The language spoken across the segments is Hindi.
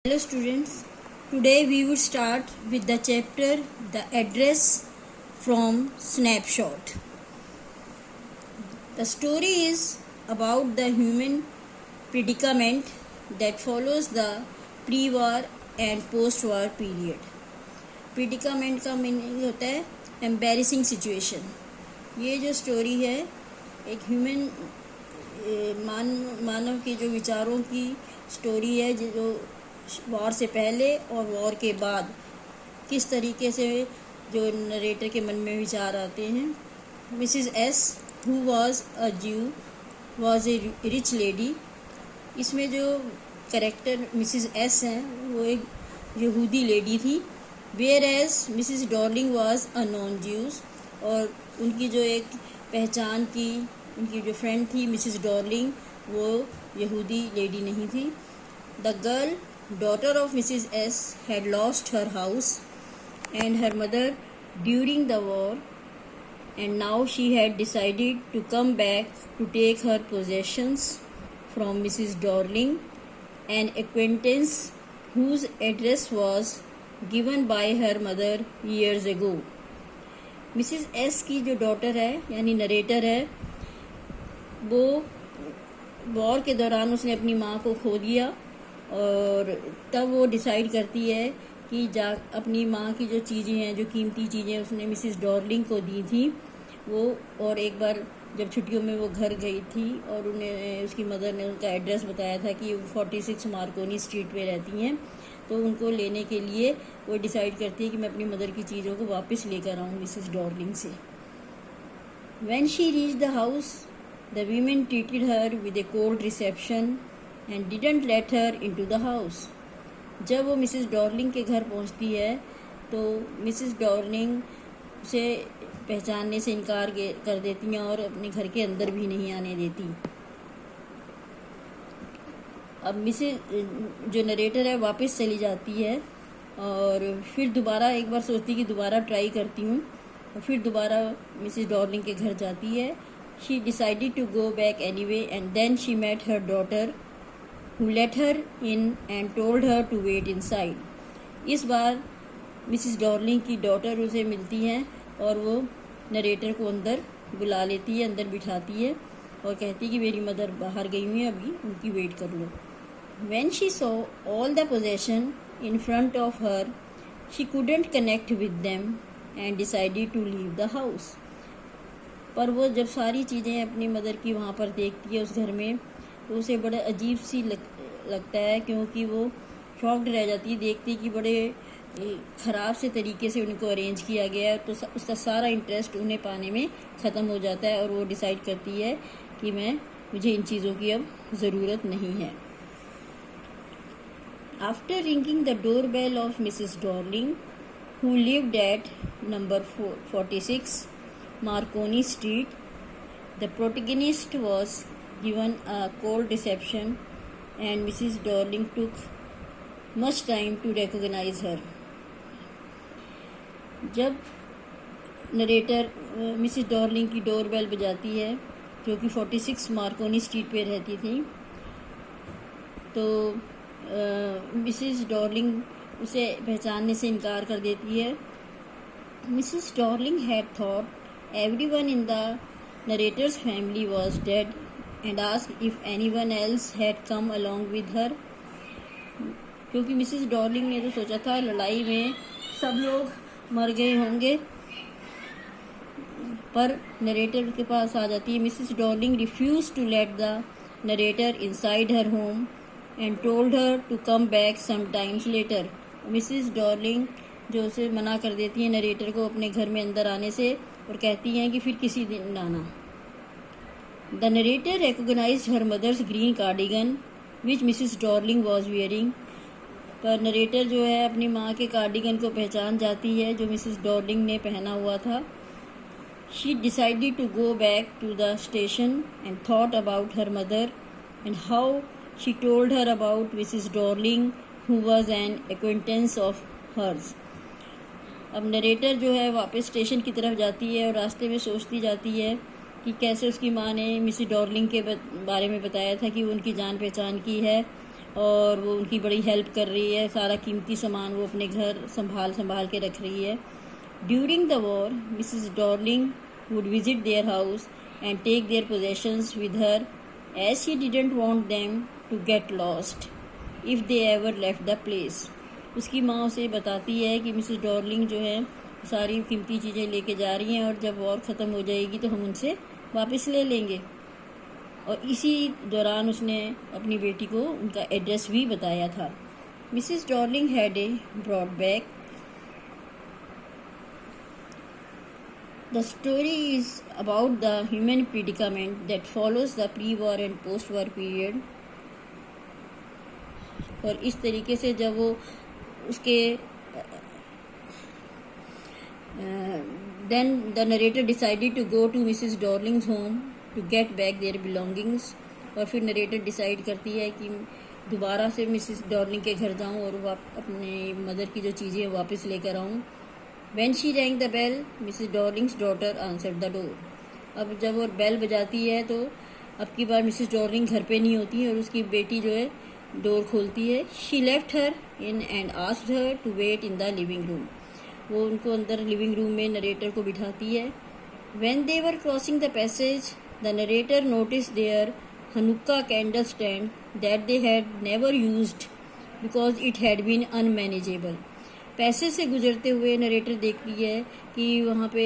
Hello students, today we will start with the chapter The Address from Snapshot. The story is about the human predicament that follows the pre-war and post-war period. Predicament का मीनिंग होता है एम्बैरेसिंग सिचुएशन. ये जो स्टोरी है एक ह्यूमन मानव के जो विचारों की स्टोरी है जो वॉर से पहले और वॉर के बाद किस तरीके से जो नरेटर के मन में विचार आते हैं. Mrs S who was a ज्यू वाज ए रिच लेडी. इसमें जो कैरेक्टर मिसिज एस हैं वो एक यहूदी लेडी थी. Whereas Mrs Dorling was a non Jews. और उनकी जो एक पहचान की उनकी जो फ्रेंड थी मिसिज डॉर्लिंग वो यहूदी लेडी नहीं थी. The girl daughter of Mrs. S had lost her house and her mother during the war, and now she had decided to come back to take her possessions from Mrs. Dorling, an acquaintance whose address was given by her mother years ago. Mrs. S की जो डॉटर है यानी नरेटर है वो वॉर के दौरान उसने अपनी माँ को खो दिया और तब वो डिसाइड करती है कि अपनी माँ की जो चीज़ें हैं जो कीमती चीज़ें उसने मिसिस डॉर्लिंग को दी थी वो. और एक बार जब छुट्टियों में वो घर गई थी और उन्हें उसकी मदर ने उनका एड्रेस बताया था कि वो 46 मार्कोनी स्ट्रीट पे रहती हैं, तो उनको लेने के लिए वो डिसाइड करती है कि मैं अपनी मदर की चीज़ों को वापस लेकर आऊँ मिसिस डॉर्लिंग से. When she reach the house the women treated her with A cold reception and didn't let her into the house. जब वो मिसिस डॉर्लिंग के घर पहुंचती है तो मिसिस डॉर्लिंग उसे पहचानने से इनकार कर देती हैं और अपने घर के अंदर भी नहीं आने देती. अब मिसिस जो नरेटर है वापस चली जाती है और फिर दोबारा एक बार सोचती कि दोबारा ट्राई करती हूँ और फिर दोबारा मिसिस डॉर्लिंग के घर जाती है. She decided to go back anyway and then she met her daughter who let her in and told her to wait inside. इस बार मिसिस डॉर्लिंग की डॉटर उसे मिलती हैं और वो नरेटर को अंदर बुला लेती है, अंदर बिठाती है और कहती है कि मेरी मदर बाहर गई हुई है, अभी उनकी वेट कर लो. When she saw all the possession in front of her, she couldn't connect with them and decided to leave the house. पर वो जब सारी चीज़ें अपनी मदर की वहाँ पर देखती है उस घर में तो उसे बड़ा अजीब सी लगता है, क्योंकि वो शॉक्ड रह जाती है देखती कि बड़े ख़राब से तरीके से उनको अरेंज किया गया है. तो उसका सारा इंटरेस्ट उन्हें पाने में ख़त्म हो जाता है और वो डिसाइड करती है कि मुझे इन चीज़ों की अब ज़रूरत नहीं है. After ringing the door bell of Mrs Dorling who lived at number 46 Marconi Street, the protagonist was given a cold reception and Mrs. Dorling took much time to recognize her. जब नरेटर मिसिस डॉर्लिंग की डोर बेल बजाती है जो कि 46 मार्कोनी स्ट्रीट पे रहती थी तो मिसिस डॉर्लिंग उसे पहचानने से इनकार कर देती है. Mrs Darling had thought everyone in the narrator's family was dead and asked if anyone else had come along with her. क्योंकि मिसिस डॉर्लिंग ने तो सोचा था लड़ाई में सब लोग मर गए होंगे, पर नरेटर के पास आ जाती है. Mrs Dorling refuse to let the narrator inside her home and told her to come back some times later. Mrs Dorling जो उसे मना कर देती है नरेटर को अपने घर में अंदर आने से और कहती हैं कि फिर किसी दिन आना. The narrator recognised her mother's green cardigan which Mrs Dorling was wearing. पर नरेटर जो है अपनी माँ के कार्डिगन को पहचान जाती है जो मिसिस डॉर्लिंग ने पहना हुआ था. She decided to go back to the station and thought about her mother and how she told her about Mrs Dorling who was an acquaintance of hers. अब नरेटर जो है वापस स्टेशन की तरफ जाती है और रास्ते में सोचती जाती है कि कैसे उसकी माँ ने मिसिस डॉर्लिंग के बारे में बताया था कि वो उनकी जान पहचान की है और वो उनकी बड़ी हेल्प कर रही है। सारा कीमती सामान वो अपने घर संभाल के रख रही है। During the war Mrs Darling would visit their house and take their possessions with her, as she didn't want them to get lost if they ever left the place. उसकी माँ उसे बताती है कि मिसेस डॉर्लिंग जो है सारी कीमती चीज़ें लेके जा रही हैं और जब वॉर ख़त्म हो जाएगी तो हम उनसे वापस ले लेंगे। और इसी दौरान उसने अपनी बेटी को उनका एड्रेस भी बताया था। Mrs Dorling had a broad back. The story is about the human predicament that follows the pre-war and post-war period. और इस तरीके से जब वो उसके then the narrator decided to go to Mrs. Darling's home to get back their belongings. और फिर नरेटर डिसाइड करती है कि दोबारा से मिसेस डॉर्लिंग के घर जाऊं और अपने मदर की जो चीज़ें वापस लेकर आऊं। When she rang the bell, Mrs. Darling's daughter answered the door. अब जब वो बेल बजाती है तो अब की बार मिसेस डॉर्लिंग घर पे नहीं होती है और उसकी बेटी जो है डोर खोलती है। She left her in and asked her to wait in the living room. वो उनको अंदर लिविंग रूम में नरेटर को बिठाती है। When they were crossing the passage, the narrator noticed their Hanukkah candle stand that they had never used because it had been unmanageable. पैसे से गुजरते हुए नरेटर देखती है कि वहाँ पे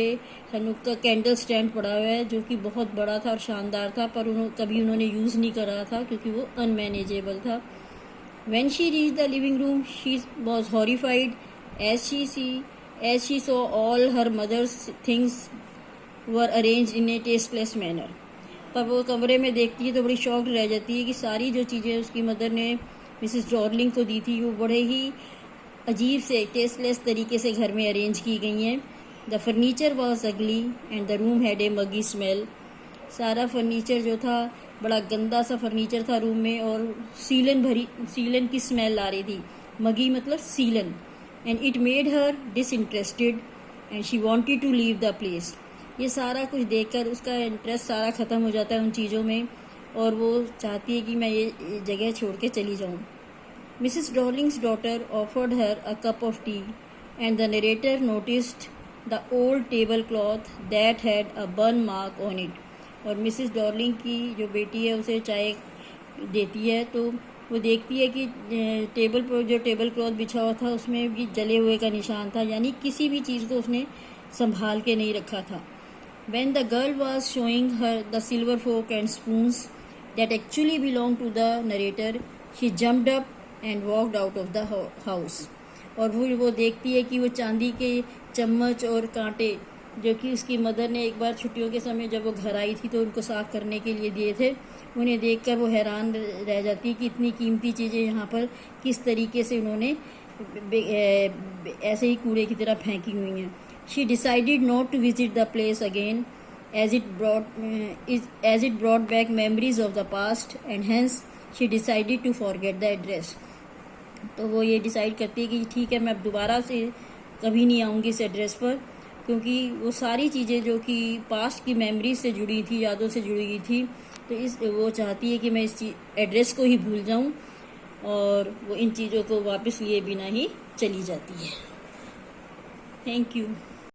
हनुक्का कैंडल स्टैंड पड़ा हुआ है जो कि बहुत बड़ा था और शानदार था, पर कभी उन्होंने यूज़ नहीं करा था क्योंकि वो अनमैनेजेबल था। When she reached the living room, she was horrified as she saw all her mother's things were arranged in a tasteless manner. पर वो कमरे में देखती है तो बड़ी शॉक्ड रह जाती है कि सारी जो चीज़ें उसकी मदर ने मिसेस डॉर्लिंग को दी थी वो बड़े ही अजीब से टेस्टलेस तरीके से घर में अरेंज की गई हैं। The furniture was ugly and the room had a muggy smell. सारा फर्नीचर जो था बड़ा गंदा सा फर्नीचर था रूम में और सीलन की स्मेल आ रही थी। मगी मतलब सीलन। And it made her disinterested and she wanted to leave the place. ये सारा कुछ देखकर उसका इंटरेस्ट सारा ख़त्म हो जाता है उन चीज़ों में और वो चाहती है कि मैं ये जगह छोड़ के चली जाऊँ। Mrs. Darling's daughter offered her a cup of tea, and the narrator noticed the old tablecloth that had a burn mark on it. और मिसेस डॉर्लिंग की जो बेटी है उसे चाय देती है तो वो देखती है कि टेबल पर जो टेबल क्लॉथ बिछा हुआ था उसमें भी जले हुए का निशान था, यानी किसी भी चीज़ को उसने संभाल के नहीं रखा था। When the girl was showing her the silver fork and spoons that actually belonged to the narrator, she jumped up and walked out of the house. और वो देखती है कि वो चांदी के चम्मच और कांटे जो कि उसकी मदर ने एक बार छुट्टियों के समय जब वो घर आई थी तो उनको साफ़ करने के लिए दिए थे, उन्हें देखकर वो हैरान रह जाती है कि इतनी कीमती चीज़ें यहाँ पर किस तरीके से उन्होंने ऐसे ही कूड़े की तरह फेंकी हुई हैं। She decided not to visit the place again as it brought back memories of the past and hence she decided to forget the address. तो वो ये डिसाइड करती है कि ठीक है मैं अब दोबारा से कभी नहीं आऊँगी इस एड्रेस पर, क्योंकि वो सारी चीज़ें जो कि पास्ट की मेमोरीज से जुड़ी थी, यादों से जुड़ी हुई थी, तो वो चाहती है कि मैं इस एड्रेस को ही भूल जाऊँ और वो इन चीज़ों को वापस लिए बिना ही चली जाती है। Thank you.